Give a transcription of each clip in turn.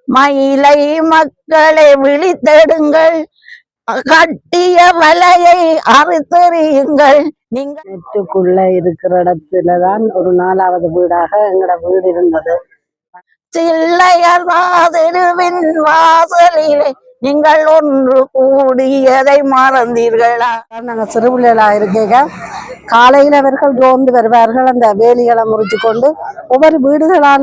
மயிலை மக்களை விழித்தெடுங்கள், கட்டிய வலையை அறுத்தறியுங்கள். நீங்கள் நெட்டுக்குள்ள இருக்கிற இடத்துலதான் ஒரு 4வது வீடாக எங்கட வீடு இருந்தது. சில்லையர்வாதிருவின் வாசலிலே நீங்கள் ஒன்று கூடியதை மறந்தீர்களா? நாங்க சிறு பிள்ளைகளா இருக்க காலையில் அவர்கள் ரோந்து வருவார்கள். அந்த வேலிகளை முறிச்சு கொண்டு ஒவ்வொரு வீடுகளால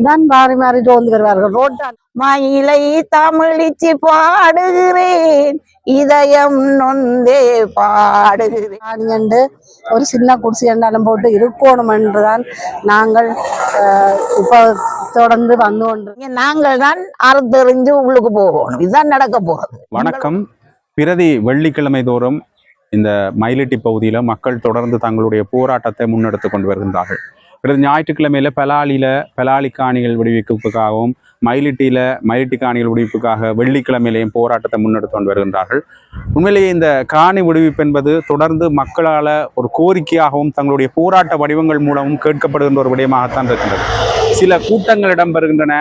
தான் மாறி மாறி ரோந்து வருவார்கள். ரோட்டால் மயிலை தமிழிச்சு பாடுகிறேன், இதயம் நொந்தே பாடுகிறேன். ஒரு சின்ன குடிசை என்றாலும் போட்டு இருக்கணும் என்றுதான் நாங்கள் இப்போ தொடர்ந்து வந்து கொண்டு நாங்கள் தான் அறுத்தறிஞ்சு உள்ளுக்கு போகணும். இதுதான் நடக்க போகுது. வணக்கம். பிரதி வெள்ளிக்கிழமை தோறும் இந்த மயிலிட்டி பகுதியில் மக்கள் தொடர்ந்து தங்களுடைய போராட்டத்தை முன்னெடுத்து கொண்டு வருகின்றார்கள். பிறகு ஞாயிற்றுக்கிழமையில பெலாலி காணிகள் விடுவிப்புக்காகவும் மயிலிட்டி காணிகள் விடுவிப்புக்காக வெள்ளிக்கிழமையிலேயும் போராட்டத்தை முன்னெடுத்து கொண்டு வருகின்றார்கள். உண்மையிலேயே இந்த காணி விடுவிப்பு என்பது தொடர்ந்து மக்களால் ஒரு கோரிக்கையாகவும் தங்களுடைய போராட்ட வடிவங்கள் மூலமும் கேட்கப்படுகின்ற ஒரு விடயமாகத்தான் இருக்கின்றது. சில கூட்டங்கள் இடம்பெறுகின்றன.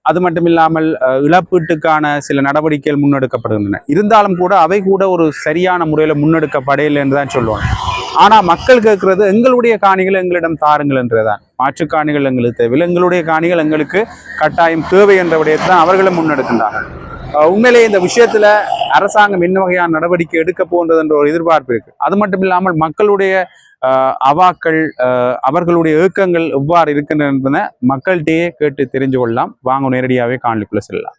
அது மட்டும் இல்லாமல் இழப்பீட்டுக்கான சில நடவடிக்கைகள் முன்னெடுக்கப்படுகின்றன. இருந்தாலும் கூட அவை கூட ஒரு சரியான முறையில் முன்னெடுக்கப்படையில்லை என்று தான் சொல்லுவாங்க. ஆனால் மக்கள் கேட்கறது எங்களுடைய காணிகள் எங்களிடம் தாருங்கள் என்றுதான். மாற்று காணிகள் எங்களுக்கு தேவையில்லை, எங்களுடைய காணிகள் எங்களுக்கு கட்டாயம் தேவை என்ற விடயத்தை தான் அவர்களும் முன்னெடுக்கின்றார்கள். உண்மையிலேயே இந்த விஷயத்துல அரசாங்கம் என்ன வகையான நடவடிக்கை எடுக்க போன்றது என்ற ஒரு எதிர்பார்ப்பு இருக்கு. அது மட்டும் இல்லாமல் மக்களுடைய அவாக்கள் அவர்களுடைய ஏக்கங்கள் எவ்வாறு இருக்கின்றன என்பதை மக்கள்கிட்டயே கேட்டு தெரிஞ்சு கொள்ளலாம். வாங்க நேரடியாகவே காணொளிக்குள்ள செல்லலாம்.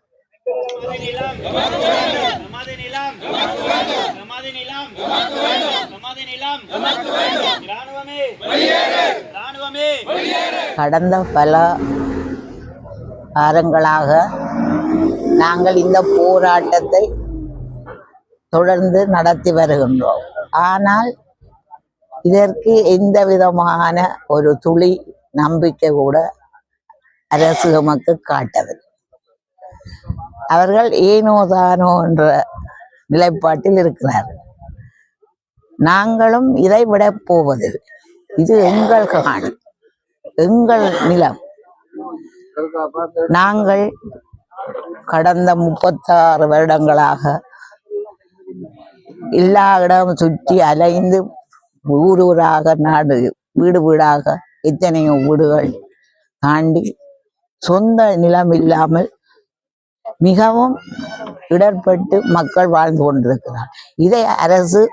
கடந்த பல வாரங்களாக நாங்கள் இந்த போராட்டத்தை தொடர்ந்து நடத்தி வருகின்றோம். ஆனால் இதற்கு எந்த விதமான ஒரு துளி நம்பிக்கை கூட அரசு நமக்கு காட்டவில்லை. அவர்கள் ஏனோ தானோ என்ற நிலைப்பாட்டில் இருக்கிறார்கள். நாங்களும் இதை விட போவதில்லை. இது எங்கள் காணி, எங்கள் நிலம். நாங்கள் கடந்த 36 வருடங்களாக எல்லா இடமும் சுற்றி அலைந்து ஊராக வீடு வீடாக எத்தனையோ வீடுகள் தாண்டி சொந்த நிலம் இல்லாமல் மிகவும் இடர்பட்டு மக்கள் வாழ்ந்து கொண்டிருக்கிறார். இதை அரசு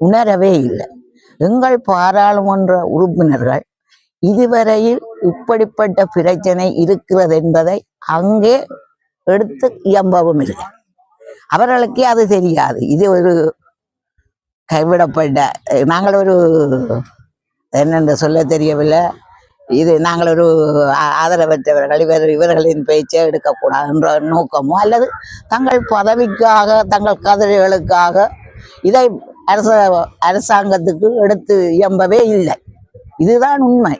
உணரவே இல்லை. எங்கள் பாராளுமன்ற உறுப்பினர்கள் இதுவரையில் இப்படிப்பட்ட பிரச்சனை இருக்கிறது என்பதை அங்கே எடுத்து இயம்பவும் இல்லை. அவர்களுக்கே அது தெரியாது. இது ஒரு கைவிடப்பட்ட, நாங்கள் ஒரு என்னென்று சொல்ல தெரியவில்லை, இது நாங்கள் ஒரு ஆதரவற்றவர்கள், இவர்களின் பேச்சை எடுக்கக்கூடாது என்ற நோக்கமோ அல்லது தங்கள் பதவிக்காக தங்கள் கதிரைகளுக்காக இதை அரசாங்கத்துக்கு எடுத்து இயம்பவே இல்லை. இதுதான் உண்மை.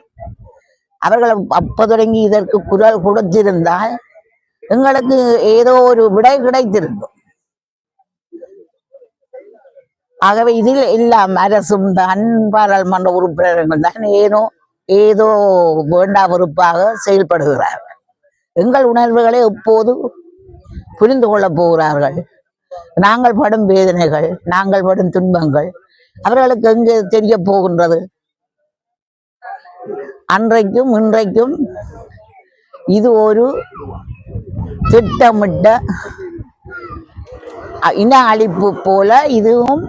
அவர்கள் அப்ப தொடங்கி இதற்கு குரல் கொடுத்திருந்தால் எங்களுக்கு ஏதோ ஒரு விடை கிடைத்திருக்கும். ஆகவே இதில் எல்லாம் அரசும் தான் பாராளுமன்ற உறுப்பினர்கள் தான் ஏதோ வேண்டா வெறுப்பாக செயல்படுகிறார்கள். எங்கள் உணர்வுகளை எப்போது புரிந்து கொள்ளப் போகிறார்கள்? நாங்கள் படும் வேதனைகள், நாங்கள் படும் துன்பங்கள் அவர்களுக்கு எங்கே தெரிய போகின்றது? அன்றைக்கும் இன்றைக்கும் இது ஒரு திட்டமிட்ட இன அழிப்பு போல இதுவும்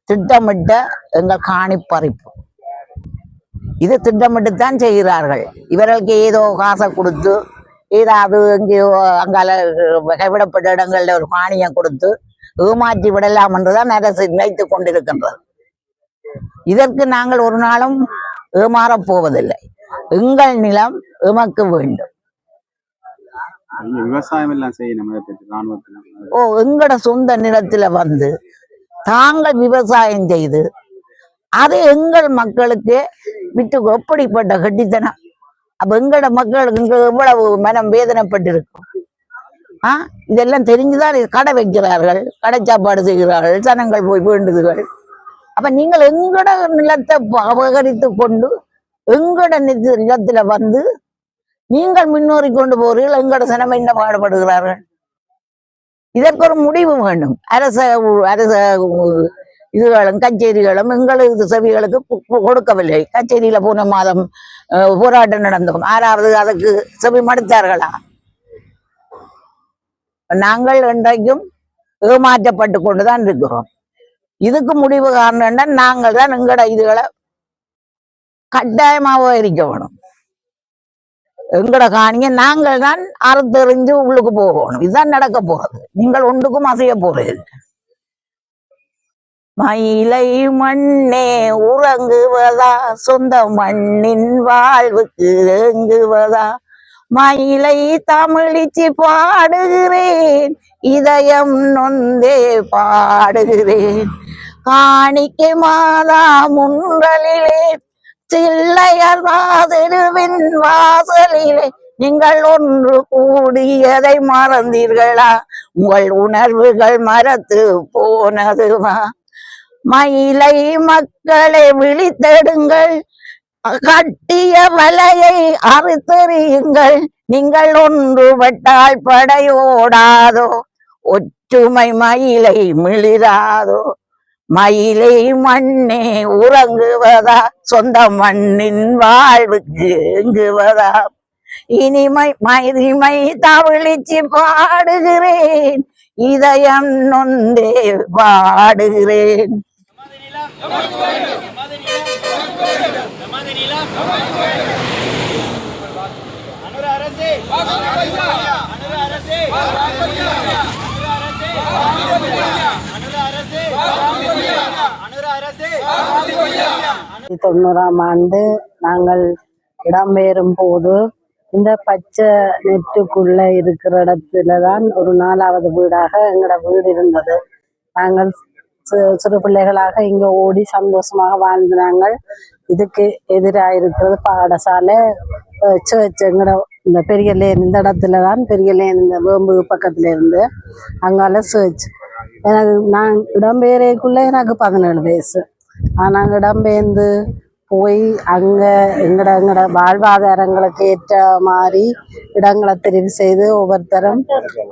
திட்டமிட்ட எங்கள் காணி பறிப்பு. இது திட்டமிட்டுத்தான் செய்கிறார்கள். இவர்களுக்கு ஏதோ காசை கொடுத்து ஏதாவது எங்கேயோ அங்கால கைவிடப்பட்ட இடங்கள்ல ஒரு காணியை கொடுத்து ஏமாற்றி விடலாம் என்றுதான் அரசு நினைத்து கொண்டிருக்கின்றது. இதற்கு நாங்கள் ஒரு நாளும் ஏமாறப் போவதில்லை. எங்கள் நிலம் எமக்கு வேண்டும். விவசாயம் எல்லாம் செய்யணும். எங்கட சொந்த நிலத்துல வந்து தாங்கள் விவசாயம் செய்து அது எங்கள் மக்களுக்கு விட்டு எப்படிப்பட்ட கட்டித்தனம்! அப்ப எங்கட மக்களுக்கு எவ்வளவு மனம் வேதனைப்பட்டிருக்கும். இதெல்லாம் தெரிஞ்சுதான் கடை வைக்கிறார்கள், கடை சாப்பாடு செய்கிறார்கள், ஜனங்கள் போய் வேண்டுதுகள். அப்ப நீங்கள் எங்கட நிலத்தை அபகரித்து கொண்டு எங்கட நிலத்துல வந்து நீங்கள் முன்னோறி கொண்டு போறீர்கள், எங்களோட சனம் என்ன பாடுபடுகிறார்கள்? இதற்கு ஒரு முடிவு வேண்டும். அரச அரச இதுகளும் கச்சேரிகளும் எங்களது செவிகளுக்கு கொடுக்கவில்லை. கச்சேரியில போன மாதம் போராட்டம் நடந்தோம். யாராவது அதுக்கு செவி மடுத்தார்களா? நாங்கள் இன்றைக்கும் ஏமாற்றப்பட்டு கொண்டுதான் இருக்கிறோம். இதுக்கு முடிவு காரணம் நாங்கள் தான் எங்களோட இதுகளை கட்டாயமாக இருக்க வேணும். எங்கட காணிங்க நாங்கள் தான் அறுத்தெறிஞ்சு உள்ளுக்கு போகணும். இதுதான் நடக்க போறது. நீங்கள் ஒன்றுக்கும் அசைய போறது. மயிலை மண்ணே உறங்குவதா, சொந்த மண்ணின் வாழ்வுக்கு ஏங்குவதா, மயிலை தமிழிச்சு பாடுகிறேன், இதயம் நொந்தே பாடுகிறேன், காணிக்கை மாதா முன்றலிலே, சில்லையர் வாதிருவின் வாசலிலே, நீங்கள் ஒன்று கூடியதை மறந்தீர்களா, உங்கள் உணர்வுகள் மறத்து போனதுவா, மயிலை மக்களை விழித்தெடுங்கள், கட்டிய வலையை அறுத்தெறியுங்கள், நீங்கள் ஒன்றுபட்டால் படையோடாதோ, ஒற்றுமை மயிலை மிளிராதோ, மயிலை மண்ணே உறங்குவதா, சொந்த மண்ணின் வாழ்வுக்கு ஏங்குவதா, இனிமை மகிமை தவிழிச்சு பாடுகிறேன், இதயம் நொந்தே பாடுகிறேன். தொண்ணூறாம் ஆண்டு நாங்கள் இடம்பெயரும் போது இந்த பச்சை நெட்டுக்குள்ள இருக்கிற இடத்துலதான் ஒரு 4வது வீடாக எங்களோட வீடு இருந்தது. நாங்கள் சிறு பிள்ளைகளாக இங்க ஓடி சந்தோஷமாக வாழ்ந்து நாங்கள். இதுக்கு எதிராக இருக்கிறது பாடசாலை, சர்ச். எங்களோட இந்த பெரிய லேன், இந்த இடத்துலதான் பெரிய லேன், இந்த வேம்பு பக்கத்துல இருந்து அங்கால சர்ச். நான் இடம்பெயரைக்குள்ள எனக்கு 17 வயசு. நாங்கள் இடம்பெயர்ந்து போய் அங்கே எங்கட வாழ்வாதாரங்களுக்கு ஏற்ற மாதிரி இடங்களை தெரிவு செய்து ஒவ்வொருத்தரும்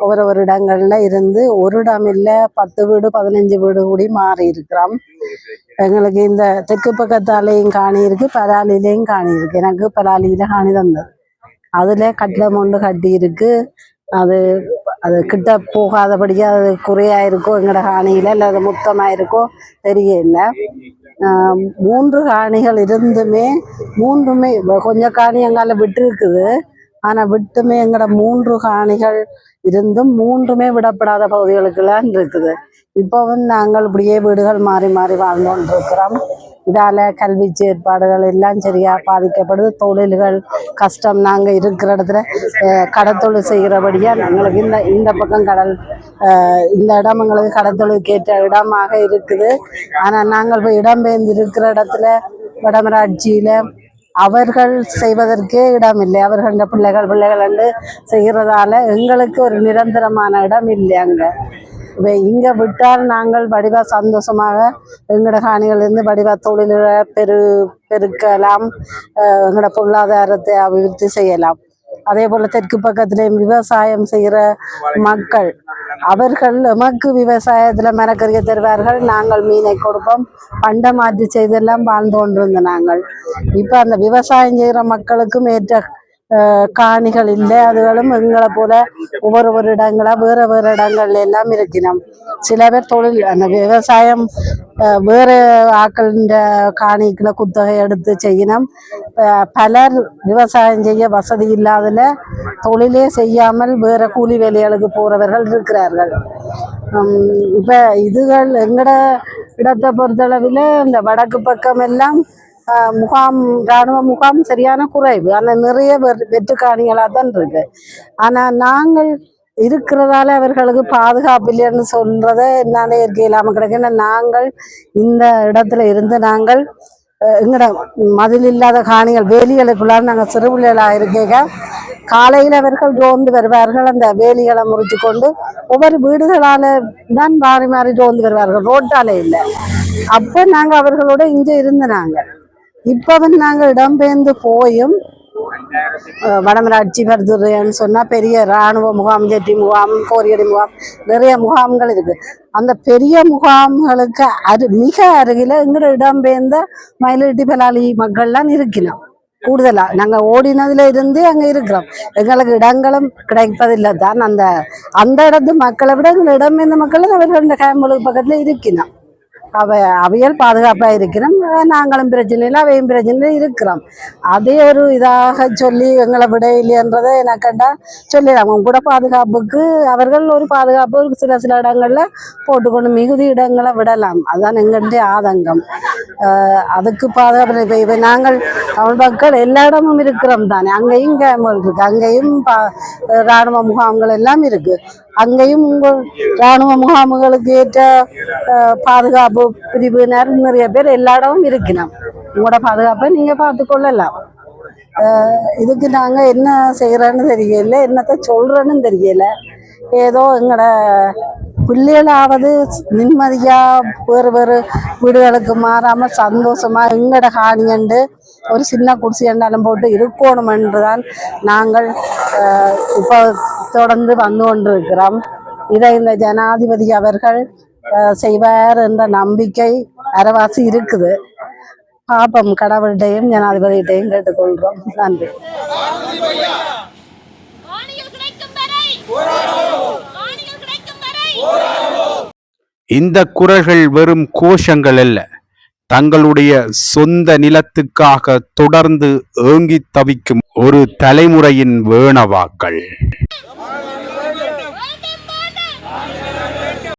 ஒவ்வொரு இடங்கள்ல இருந்து ஒரு இடம் இல்லை 10 வீடு 15 வீடு கூடி மாறி இருக்கிறோம். எங்களுக்கு இந்த தெற்கு பக்கத்தாலேயும் காணி இருக்கு, பலாலிலையும் காணி இருக்கு. எனக்கு பலாலியில காணி தந்தது. அதுல கட்டிடம் ஒன்று கட்டி இருக்கு. அது அது கிட்ட போகாதபடியா அது குறையா இருக்கோ எங்களோட காணியில, இல்லை அது மொத்தமாக இருக்கோ தெரியல. 3 காணிகள் இருந்துமே 3மே கொஞ்சம் காணி எங்கால விட்டு இருக்குது. ஆனா விட்டுமே எங்களோட 3 காணிகள் இருந்தும் 3மே விடப்படாத பகுதிகளுக்கெல்லாம் இருக்குது. இப்பவும் நாங்கள் இப்படியே வீடுகள் மாறி மாறி வாழ்ந்து கொண்டிருக்கிறோம். இதால கல்வி செயற்பாடுகள் எல்லாம் சரியா பாதிக்கப்படுது. தொழில்கள் கஷ்டம். நாங்கள் இருக்கிற இடத்துல கடத்தொழில் செய்கிறபடியா எங்களுக்கு இந்த பக்கம் கடல், இந்த இடம் எங்களுக்கு கடத்தொழிலுக்கு ஏற்ற இடமாக இருக்குது. ஆனால் நாங்கள் போய் இடம்பெயர்ந்து இருக்கிற இடத்துல வடமராட்சியில அவர்கள் செய்வதற்கே இடம் இல்லை. அவர்கள பிள்ளைகள் என்று செய்கிறதால எங்களுக்கு ஒரு நிரந்தரமான இடம் இல்லை. இங்க விட்டால் நாங்கள் வடிவா சந்தோஷமாக எங்களோட காணிகளிலிருந்து வடிவா தொழில்களை பெருக்கலாம், எங்களோட பொருளாதாரத்தை அபிவிருத்தி செய்யலாம். அதே போல தெற்கு பக்கத்திலேயும் விவசாயம் செய்கிற மக்கள், அவர்கள் எமக்கு விவசாயத்துல மரக்கறியை தருவார்கள், நாங்கள் மீனை கொடுப்போம், பண்டை மாற்றி செய்தெல்லாம் வாழ்ந்து கொண்டிருந்த நாங்கள். இப்ப அந்த விவசாயம் செய்கிற மக்களுக்கும் ஏற்ற காணிகள் இல்லை. அதுகளும் எங்களை போல ஒவ்வொரு இடங்களா வேற இடங்கள்ல எல்லாம் இருக்கணும். சில பேர் தொழில் அந்த விவசாயம் வேறு ஆக்களின் காணிக்குள்ள குத்தகை எடுத்து செய்யணும். பலர் விவசாயம் செய்ய வசதி இல்லாதல தொழிலே செய்யாமல் வேற கூலி வேலைகளுக்கு போறவர்கள் இருக்கிறார்கள். இப்ப இதுகள் எங்கட இடத்தை பொறுத்தளவில் இந்த வடக்கு பக்கம் எல்லாம் இராணுவ முகாம் சரியான குறைவு. ஆனால் நிறைய வெற்று காணிகளாக தான் இருக்கு. ஆனால் நாங்கள் இருக்கிறதால அவர்களுக்கு பாதுகாப்பு இல்லைன்னு சொல்றத என்னால இயற்கை இல்லாமல் கிடைக்கும். நாங்கள் இந்த இடத்துல இருந்து நாங்கள் எங்கட மதில் இல்லாத காணிகள் வேலிகளுக்குள்ளார நாங்கள் சிறுபிள்ளைகளாக இருக்க காலையில் அவர்கள் ரோந்து வருவார்கள். அந்த வேலிகளை முறிச்சு கொண்டு ஒவ்வொரு வீடுகளால தான் மாறி மாறி ரோந்து வருவார்கள், ரோட்டால இல்லை. அப்போ நாங்கள் அவர்களோட இங்கே இருந்த நாங்கள். இப்பவும் நாங்கள் இடம்பெயர்ந்து போயும் வடமராட்சி பருத்துறைன்னு சொன்னா பெரிய இராணுவ முகாம், ஜெட்டி முகாம், கோரியடி முகாம், நிறைய முகாம்கள் இருக்கு. அந்த பெரிய முகாம்களுக்கு மிக அருகில எங்கட இடம்பெயர்ந்த மயிலிட்டி பலாலி மக்கள்லாம் இருக்கணும். கூடுதலா நாங்க ஓடினதுல இருந்து அங்க இருக்கிறோம். எங்களுக்கு இடங்களும் கிடைப்பதில்லை தான். அந்த இடத்து மக்களை விட எங்க இடம்பெயர்ந்த மக்கள் அவர்கள் கேம்புகளுக்கு பக்கத்துல இருக்கணும். அவையல் பாதுகாப்பாக இருக்கிறோம். நாங்களும் பிரச்சனை இல்லை, அவையும் பிரச்சனை இருக்கிறோம். அதே ஒரு இதாக சொல்லி எங்களை விட இல்லைன்றதை எனக்கு கண்டா சொல்லிடலாம். அவங்க கூட பாதுகாப்புக்கு அவர்கள் ஒரு பாதுகாப்பு சில இடங்கள்ல போட்டுக்கொண்டு மிகுதி இடங்களை விடலாம். அதுதான் எங்களுடைய ஆதங்கம். அதுக்கு பாதுகாப்பு இப்போ நாங்கள் தமிழ் மக்கள் எல்லா இடமும் இருக்கிறோம் தானே. அங்கேயும் கேம்புகள் இருக்கு, அங்கேயும் இராணுவ முகாம்கள் எல்லாம் இருக்கு. அங்கேயும் உங்கள் இராணுவ முகாம்களுக்கு ஏற்ற பாதுகாப்பு பிரிவினர் நிறைய பேர் எல்லா இடமும் இருக்கணும். உங்களோட பாதுகாப்பை நீங்க பார்த்து கொள்ளலாம். இதுக்கு நாங்க என்ன செய்யறோன்னு தெரியல, என்னத்த சொல்றேன்னு தெரியல. ஏதோ எங்களோட பிள்ளைகளாவது நிம்மதியா வேறு வேறு வீடுகளுக்கு மாறாம சந்தோஷமா எங்களோட காணியண்டு ஒரு சின்ன குடிசை என்றாலும் போட்டு இருக்கணும் என்றுதான் நாங்கள் இப்போ தொடர்ந்து வந்து கொண்டிருக்கிறோம். இதை இந்த ஜனாதிபதி அவர்கள் செய்வார் என்ற நம்பிக்கை அரைவாசி இருக்குது. பாப்பம், கடவுள்கிட்டையும் ஜனாதிபதியிட்டையும் கேட்டுக்கொள்கிறோம். நன்றி. இந்த குரல்கள் வெறும் கோஷங்கள் அல்ல, தங்களுடைய சொந்த நிலத்துக்காக தொடர்ந்து ஏங்கி தவிக்கும் ஒரு தலைமுறையின் வேணவாக்கள்.